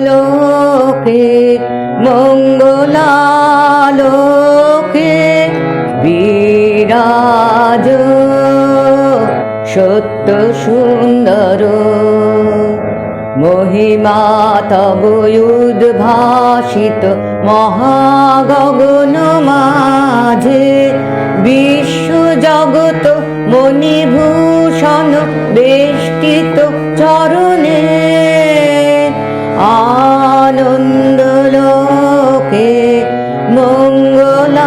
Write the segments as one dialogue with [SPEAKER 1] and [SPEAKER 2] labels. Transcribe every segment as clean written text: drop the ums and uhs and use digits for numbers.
[SPEAKER 1] লোকে মঙ্গলালোকে বিরাজ সত্য সুন্দর মহিমা তব উদ্ভাসিত মহাগগন মাঝে বিশ্ব জগৎ মণিভূষণ বেষ্টিত চরণে আনন্দ লোকে মঙ্গলালোকে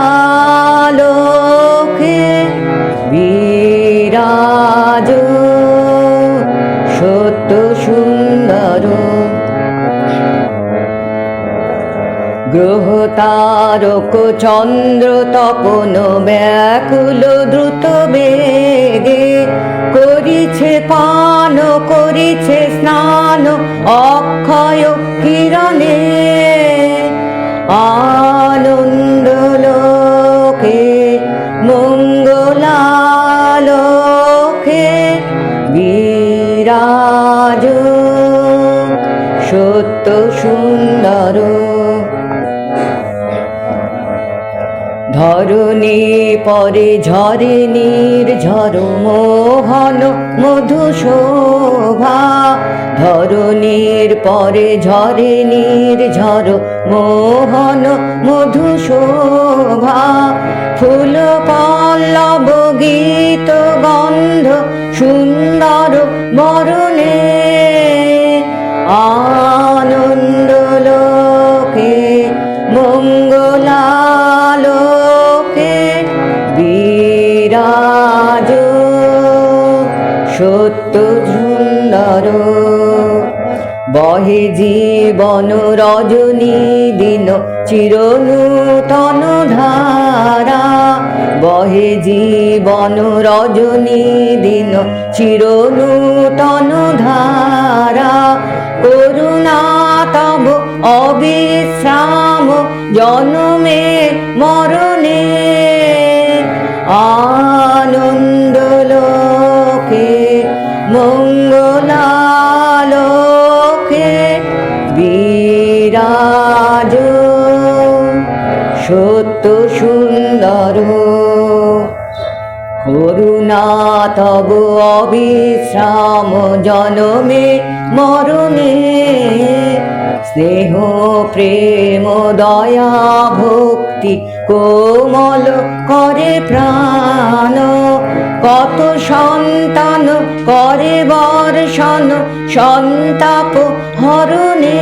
[SPEAKER 1] বিরাজ সত্য সুন্দর গ্রহ তারক চন্দ্র তপন ব্যাকুল দ্রুত বেগে করিছে পান করিছে স্নান অক্ষয় কিরণে আনন্দ লোকে মঙ্গলালোকে বিরাজ সত্য সুন্দর ধরণী পরে ঝরে নির্ঝর মোহন মধু শোভা ধরণীর পরে ঝরে নির্ঝর মোহন মধু শোভা ফুল পল্লব গীত গন্ধ সুন্দর বরণে আনন্দ লোকে মঙ্গলালোকে বিরাজ সত্য সুন্দর বহে জীবন রজনী দিন চিরনূতন ধারা বহে জীবন রজনী দিন চিরনূতন ধারা করুণা তব অবিশ্রাম জন্মে মরণে আনন্দ লোকে মঙ্গলালোকে বিরাজ সত্য সুন্দর করুণা তব অবিশ্রাম জনমে মরণে স্নেহ প্রেম দয়া ভক্তি কোমল করে প্রাণ কত সন্তান করে বর্ষণ সন্তাপ হরণে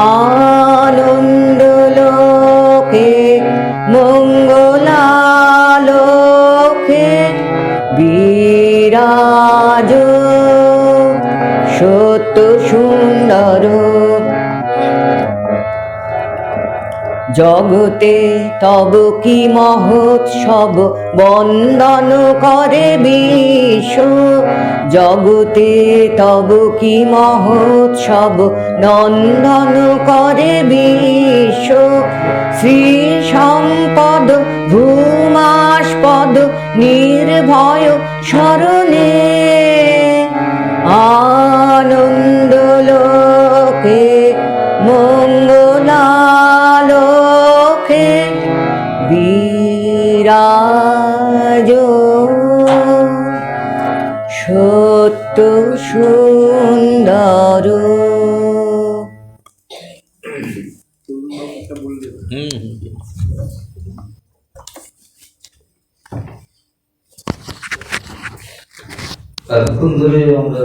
[SPEAKER 1] আনন্দ লোকে মঙ্গলালোকে বিরাজ সত্য সুন্দর জগতে তব কি মহোৎসব বন্দন করে বিশ্ব জগতে তব কি মহোৎসব নন্দন করে বিশ্ব শ্রী সম্পদ ভূমাস্পদ নির্ভয় শরণে আনন্দ লোকে মঙ্গলালোকে বিরাজ সত্য সুন্দর
[SPEAKER 2] এতক্ষণ ধরে আমরা